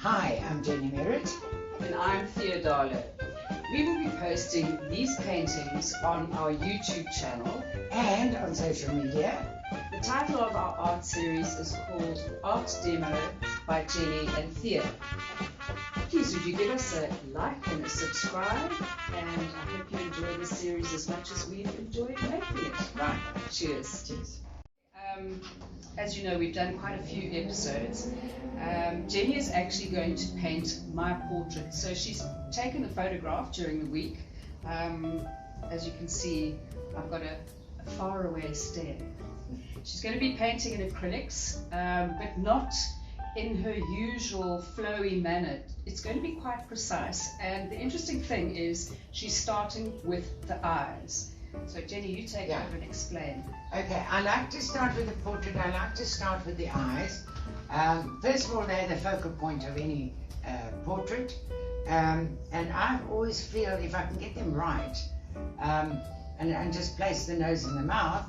Hi, I'm Jenny And I'm Thea. We will be posting these paintings on our YouTube channel and on social media. The title of our art series is called Art Demo by Jenny and Thea. Please would you give us a like and a subscribe, and I hope you enjoy this series as much as we've enjoyed making it. Right. Cheers. Cheers. As you know, we've done quite a few episodes. Jenny is actually going to paint my portrait. So she's taken a photograph during the week. As you can see, I've got a faraway stare. She's going to be painting in acrylics, but not in her usual flowy manner. It's going to be quite precise. And the interesting thing is she's starting with the eyes. So Jenny, you take over and explain. Okay, I like to start with the portrait. I like to start with the eyes. First of all, they're the focal point of any portrait. And I always feel if I can get them right, and just place the nose and the mouth,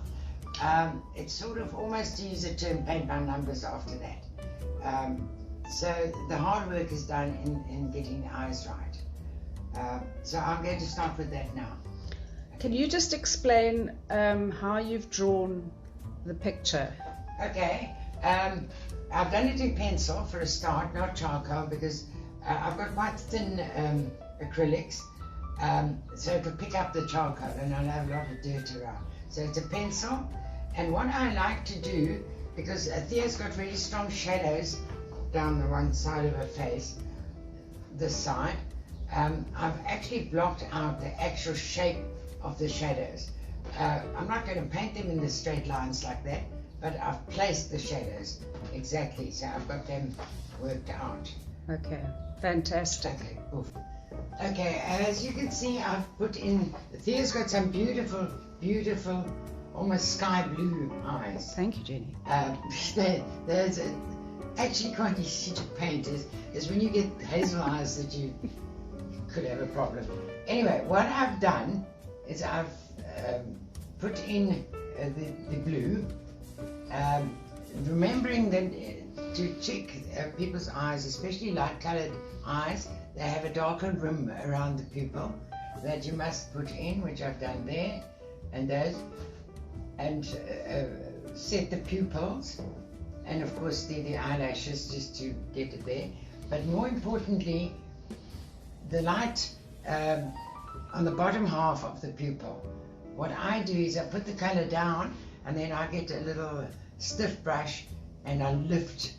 it's sort of almost, to use a term, paint by numbers after that. So the hard work is done in getting the eyes right. So I'm going to start with that now. Can you just explain how you've drawn the picture? Okay, I've done it in pencil for a start, not charcoal, because I've got quite thin acrylics, so it'll pick up the charcoal and I'll have a lot of dirt around. So it's a pencil, and what I like to do, because Thea's got really strong shadows down the one side of her face, this side, I've actually blocked out the actual shape of the shadows. I'm not going to paint them in the straight lines like that, but I've placed the shadows exactly, so I've got them worked out. Okay, fantastic. Okay, oof. Okay, as you can see, I've put in, Thea's got some beautiful, beautiful, almost sky blue eyes. Thank you, Jenny. There's actually quite easy to paint is when you get hazel eyes that you could have a problem. Anyway, what I've done is I've put in the blue, remembering that to check people's eyes, especially light-colored eyes, they have a darker rim around the pupil that you must put in, which I've done there, and those, and set the pupils, and of course the eyelashes just to get it there. But more importantly, the light on the bottom half of the pupil. What I do is I put the color down, and then I get a little stiff brush and I lift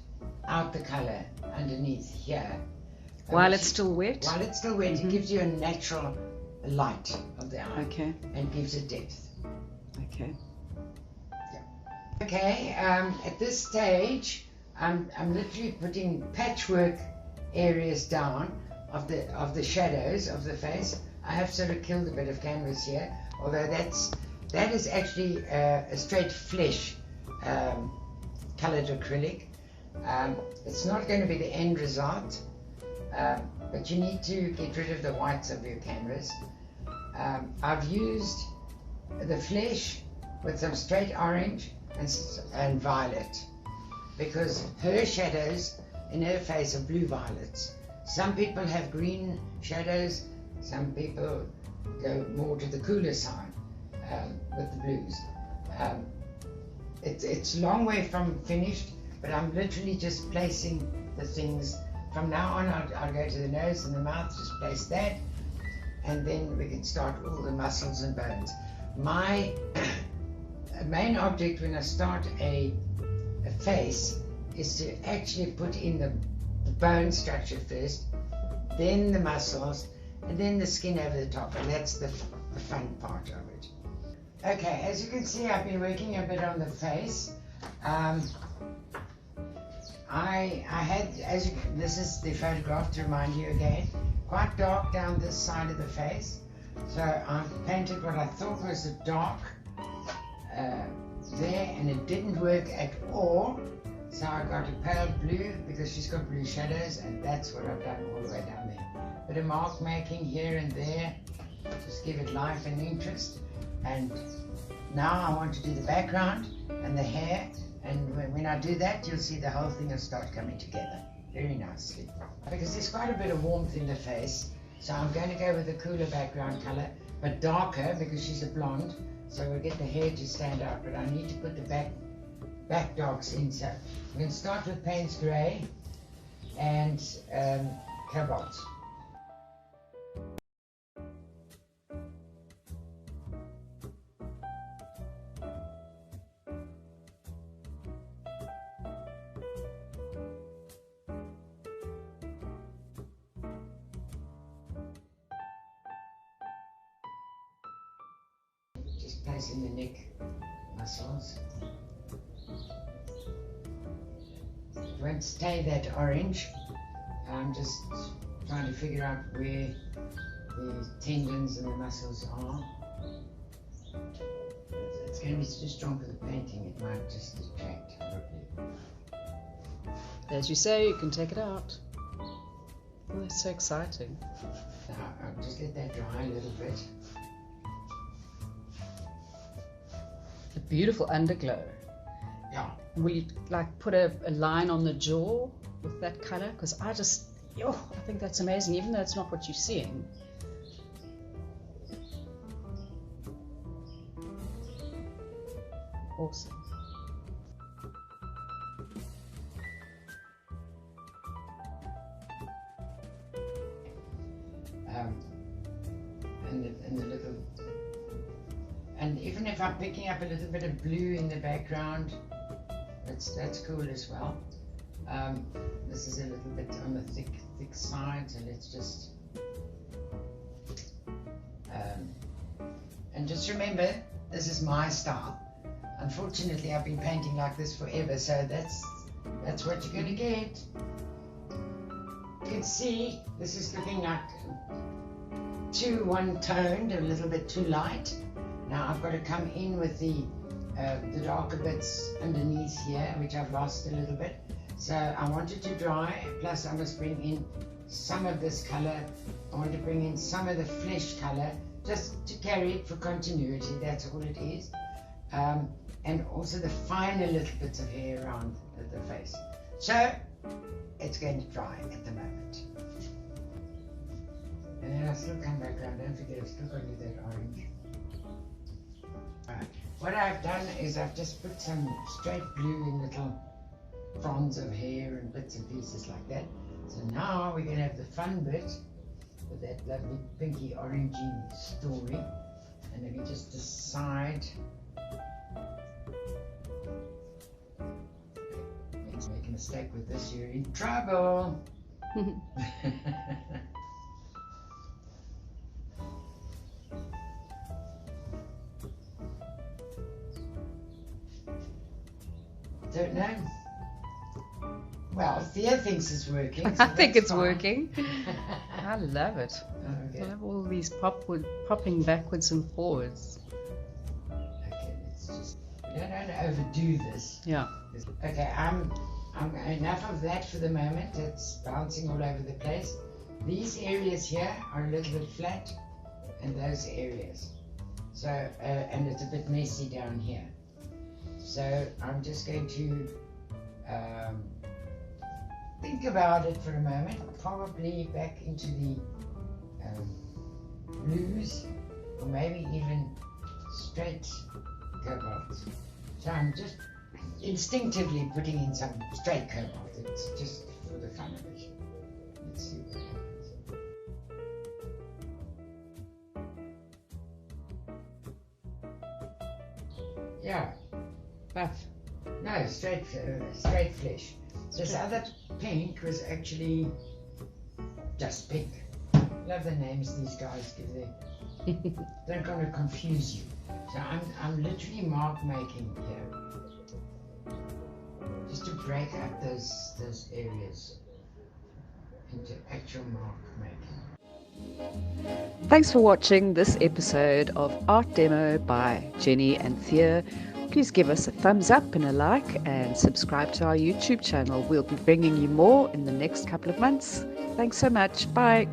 out the color underneath here. While it's still wet? While it's still wet, it gives you a natural light of the eye. Okay. And gives it depth. Okay. Yeah. Okay, at this stage, I'm literally putting patchwork areas down of the shadows of the face. I have sort of killed a bit of canvas here, although that is actually a straight flesh colored acrylic. It's not going to be the end result, but you need to get rid of the whites of your canvas. I've used the flesh with some straight orange and violet, because her shadows in her face are blue violets. Some people have green shadows, some people go more to the cooler side with the blues. It's a long way from finished, but I'm literally just placing the things. From now on, I'll go to the nose and the mouth, just place that, and then we can start all the muscles and bones. My main object when I start a face is to actually put in the bone structure first, then the muscles, and then the skin over the top, and that's the fun part of it. Okay, as you can see, I've been working a bit on the face. I had, this is the photograph to remind you again, quite dark down this side of the face. So I painted what I thought was a dark there, and it didn't work at all. So I got a pale blue because she's got blue shadows, and that's what I've done all the way down there. Bit of mark making here and there, just give it life and interest. And now I want to do the background and the hair, and when I do that, you'll see the whole thing will start coming together. very nicely. Because there's quite a bit of warmth in the face, so I'm going to go with a cooler background color, but darker because she's a blonde, so we'll get the hair to stand out, but I need to put the back darks in. So I'm going to start with Payne's Grey and Cobalt. Just placing the neck muscles. It won't stay that orange. I'm just trying to figure out where the tendons and the muscles are. It's going to be too strong for the painting. It might just distract probably. As you say, you can take it out. Oh, that's so exciting. Now, I'll just let that dry a little bit. A beautiful underglow. Yeah. Will you like put a line on the jaw with that colour? Because I think that's amazing, even though it's not what you're seeing. Awesome. And the little, and even if I'm picking up a little bit of blue in the background, that's cool as well. This is a little bit on the thick side, so let's just and just remember, this is my style. Unfortunately, I've been painting like this forever, so that's what you're going to get. You can see this is looking like too one-toned, a little bit too light. Now I've got to come in with the darker bits underneath here, which I've lost a little bit. So I want it to dry, plus I must bring in some of this colour. I want to bring in some of the flesh colour, just to carry it for continuity, that's all it is. And also the finer little bits of hair around the face. So it's going to dry at the moment. And then I'll still come back around, don't forget I've still got to do that orange. Alright, what I've done is I've just put some straight blue in little fronds of hair and bits and pieces like that. So now we're going to have the fun bit with that lovely pinky orangey story. And let me just decide. Make a mistake with this, you're in trouble. Don't know. Well, Thea thinks it's working. So I think it's fine. working. I love it. Okay. I love all these popping backwards and forwards. Okay, let's just, we don't overdo this. Yeah. Okay, I'm enough of that for the moment. It's bouncing all over the place. These areas here are a little bit flat, and those areas. So, and it's a bit messy down here. So I'm just going to think about it for a moment, probably back into the blues, or maybe even straight cobalt. So I'm just instinctively putting in some straight cobalt. It's just for the fun of it. Let's see what happens. Yeah. Buff. No, straight flesh. This other pink was actually just pink. Love the names these guys give them. They're going to confuse you. So I'm literally mark making here, just to break up those areas into actual mark making. Thanks for watching this episode of Art Demo by Jenny and Thea. Please give us a thumbs up and a like, and subscribe to our YouTube channel. We'll be bringing you more in the next couple of months. Thanks so much. Bye.